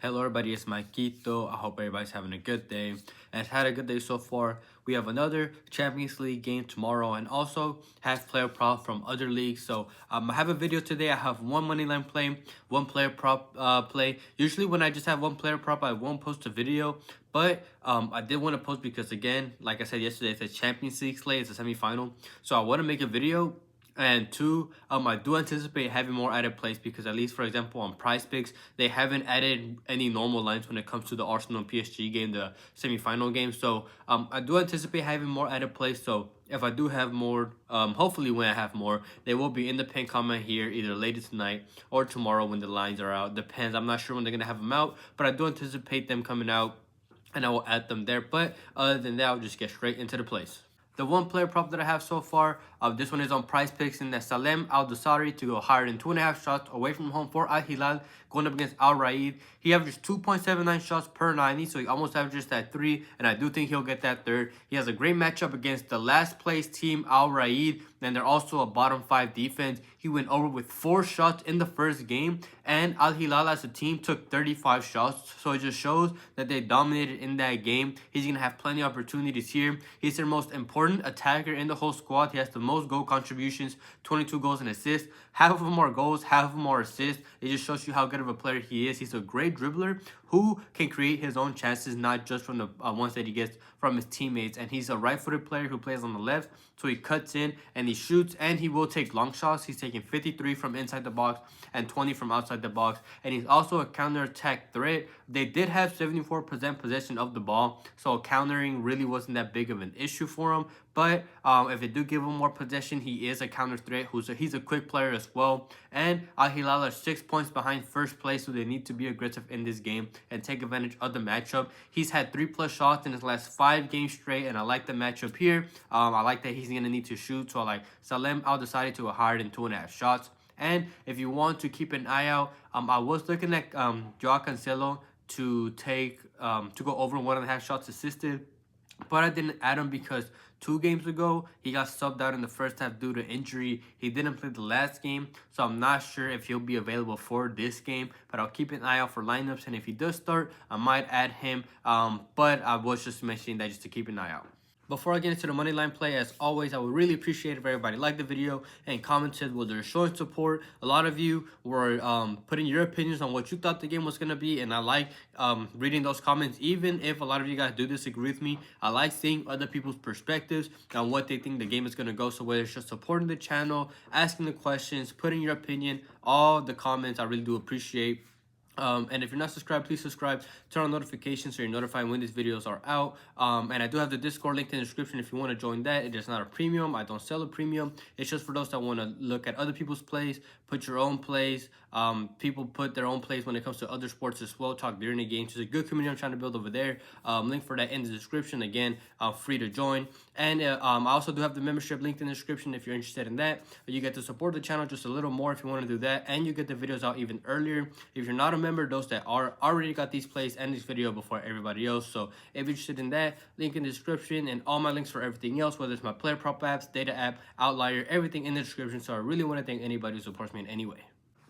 Hello everybody, it's Maikito. I hope everybody's having a good day and has had a good day so far. We have another Champions League game tomorrow and also have player prop from other leagues. So I have a video today. I have one money line play, one player prop play. Usually when I just have one player prop, I won't post a video. But I did want to post because again, like I said yesterday, it's a Champions League slate, it's a semifinal. So I want to make a video. And two, I do anticipate having more added plays because at least, for example, on PrizePicks, they haven't added any normal lines when it comes to the Arsenal and PSG game, the semifinal game. So I do anticipate having more added plays. So if I do have more, hopefully when I have more, they will be in the pinned comment here either later tonight or tomorrow when the lines are out. Depends. I'm not sure when they're going to have them out, but I do anticipate them coming out and I will add them there. But other than that, I'll just get straight into the plays. The one player prop that I have so far, this one is on PrizePicks, and that's Salem Al-Dosari to go higher than 2.5 shots away from home for Al Hilal, going up against Al Raid. He averages 2.79 shots per 90, so he almost averages that 3, and I do think he'll get that third. He has a great matchup against the last place team, Al Raid, and they're also a bottom 5 defense. He went over with 4 shots in the first game, and Al Hilal as a team took 35 shots, so it just shows that they dominated in that game. He's going to have plenty of opportunities here. He's their most important attacker in the whole squad. He has the most goal contributions, 22 goals and assists. Half of them are goals, half of them are assists. It just shows you how good of a player he is. He's a great dribbler who can create his own chances, not just from the ones that he gets from his teammates. And he's a right-footed player who plays on the left, so he cuts in and he shoots, and he will take long shots. He's taking 53 from inside the box and 20 from outside the box, and he's also a counter-attack threat. They did have 74% possession of the ball, so countering really wasn't that big of an issue for him. But if they do give him more possession, he is a counter threat. He's a quick player as well. And Al Hilal are 6 points behind first place, so they need to be aggressive in this game and take advantage of the matchup. He's had 3+ shots in his last 5 games straight, and I like the matchup here. I like that he's going to need to shoot, so I like Salem Al-Dosari to a higher than 2.5 shots. And if you want to keep an eye out, I was looking at Joao Cancelo to go over 1.5 shots assisted, but I didn't add him because 2 games ago, he got subbed out in the first half due to injury. He didn't play the last game, so I'm not sure if he'll be available for this game, but I'll keep an eye out for lineups, and if he does start, I might add him, but I was just mentioning that just to keep an eye out. Before I get into the money line play, as always, I would really appreciate if everybody liked the video and commented whether they're showing support. A lot of you were putting your opinions on what you thought the game was going to be, and I like reading those comments. Even if a lot of you guys do disagree with me, I like seeing other people's perspectives on what they think the game is going to go. So whether it's just supporting the channel, asking the questions, putting your opinion, all the comments, I really do appreciate. And if you're not subscribed, please subscribe, turn on notifications so you're notified when these videos are out. And I do have the Discord link in the description if you want to join that. It is not a premium. I don't sell a premium. It's just for those that want to look at other people's plays, put your own plays. People put their own plays when it comes to other sports as well, talk during the games. It's a good community I'm trying to build over there. Link for that in the description. Again, free to join. And I also do have the membership linked in the description if you're interested in that. You get to support the channel just a little more if you want to do that. And you get the videos out even earlier. If you're not a member, those that are already got these plays and this video before everybody else. So if you're interested in that, link in the description, and all my links for everything else, whether it's my player prop apps, data app, Outlier, everything in the description. So I really want to thank anybody who supports me in any way.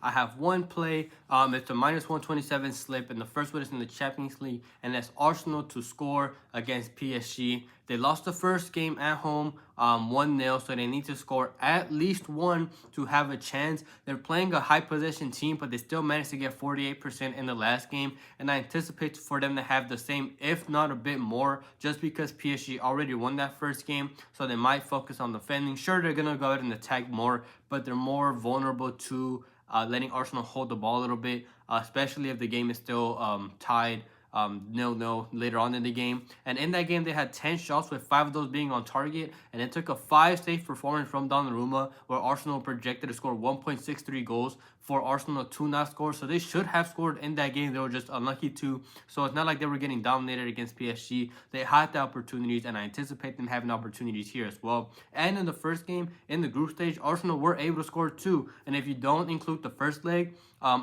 I have one play. It's a -127 slip, and the first one is in the Champions League, and that's Arsenal to score against PSG. They lost the first game at home 1-0, so they need to score at least 1 to have a chance. They're playing a high possession team, but they still managed to get 48% in the last game, and I anticipate for them to have the same, if not a bit more, just because PSG already won that first game, so they might focus on defending. Sure, they're going to go ahead and attack more, but they're more vulnerable to letting Arsenal hold the ball a little bit, especially if the game is still tied 0-0 later on in the game. And in that game, they had 10 shots, with 5 of those being on target, and it took a 5-save performance from Donnarumma, where Arsenal projected to score 1.63 goals for Arsenal to not score. So they should have scored in that game. They were just unlucky to. So it's not like they were getting dominated against PSG. They had the opportunities, and I anticipate them having opportunities here as well. And in the first game, in the group stage, Arsenal were able to score 2. And if you don't include the first leg,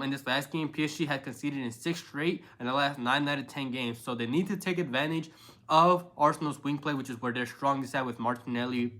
in this last game, PSG had conceded in 6 straight in the last 9 out of 10 games. So they need to take advantage of Arsenal's wing play, which is where they're strongest at, with Martinelli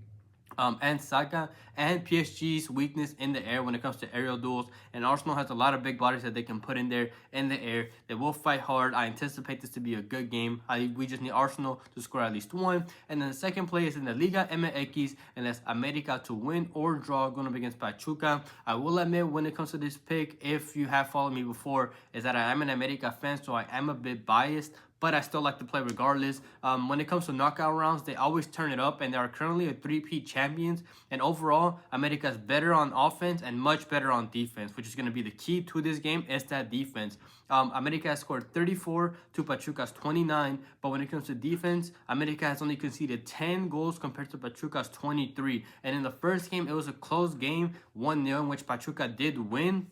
and Saka, and PSG's weakness in the air when it comes to aerial duels. And Arsenal has a lot of big bodies that they can put in there in the air. They will fight hard. I anticipate this to be a good game. We just need Arsenal to score at least one. And then the second play is in the Liga MX, and that's America to win or draw going up against Pachuca. I will admit, when it comes to this pick, if you have followed me before, is that I am an America fan, so I am a bit biased, but I still like to play regardless. When it comes to knockout rounds, they always turn it up, and they are currently a three-peat champions. And overall, America is better on offense and much better on defense, which is going to be the key to this game, is that defense. America has scored 34 to Pachuca's 29, but when it comes to defense, America has only conceded 10 goals compared to Pachuca's 23. And in the first game, it was a close game, 1-0, in which Pachuca did win.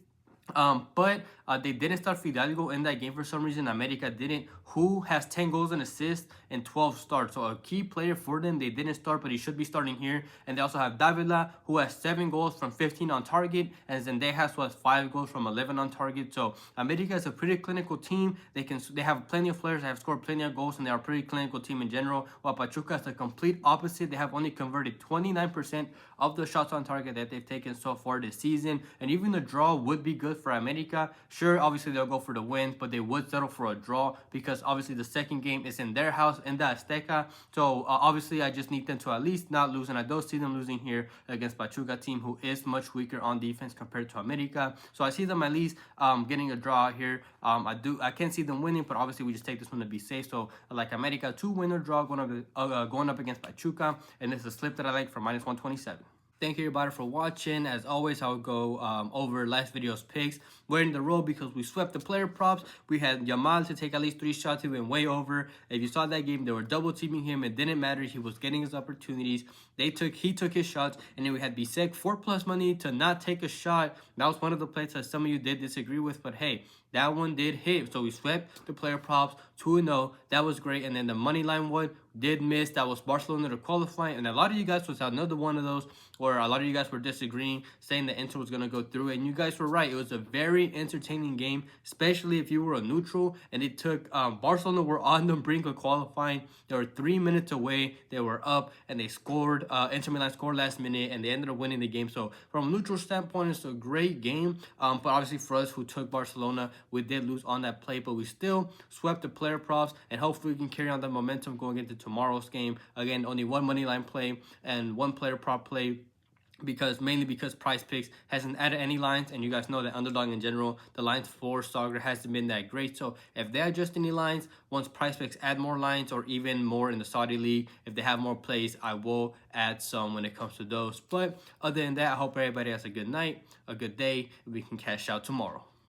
But they didn't start Fidalgo in that game for some reason. America didn't, who has 10 goals and assists and 12 starts. So a key player for them, they didn't start, but he should be starting here. And they also have Davila, who has 7 goals from 15 on target, and Zendejas, who has 5 goals from 11 on target. So America is a pretty clinical team. They have plenty of players that have scored plenty of goals, and they are a pretty clinical team in general. While Pachuca is the complete opposite. They have only converted 29% of the shots on target that they've taken so far this season. And even the draw would be good for America. Sure, obviously they'll go for the win, but they would settle for a draw because obviously the second game is in their house, in the Azteca. So obviously I just need them to at least not lose, and I don't see them losing here against Pachuca team, who is much weaker on defense compared to America. So I see them at least getting a draw here. I can't see them winning, but obviously we just take this one to be safe. So I like America to win or draw going up against Pachuca, and this is a slip that I like for -127. Thank you everybody for watching. As always, I will go over last video's picks. We're in the row because we swept the player props. We had Yamal to take at least 3 shots. He went way over. If you saw that game, they were double teaming him. It didn't matter. He was getting his opportunities. He took his shots. And then we had Bisek 4+ money to not take a shot. That was one of the plays that some of you did disagree with, but hey, that one did hit. So we swept the player props 2-0. That was great. And then the money line one did miss. That was Barcelona to qualify. And a lot of you guys was another one of those where a lot of you guys were disagreeing, saying the Inter was going to go through. And you guys were right. It was a very entertaining game, especially if you were a neutral. And it took Barcelona were on the brink of qualifying. They were 3 minutes away. They were up and they scored. Inter Milan scored last minute and they ended up winning the game. So from a neutral standpoint, it's a great game. But obviously for us who took Barcelona, we did lose on that play, but we still swept the player props, and hopefully we can carry on the momentum going into tomorrow's game. Again, only one money line play and one player prop play, mainly because PrizePicks hasn't added any lines, and you guys know that Underdog in general, the lines for soccer hasn't been that great. So if they adjust any lines, once PrizePicks add more lines, or even more in the Saudi league, if they have more plays, I will add some when it comes to those. But other than that, I hope everybody has a good night, a good day, and we can cash out tomorrow.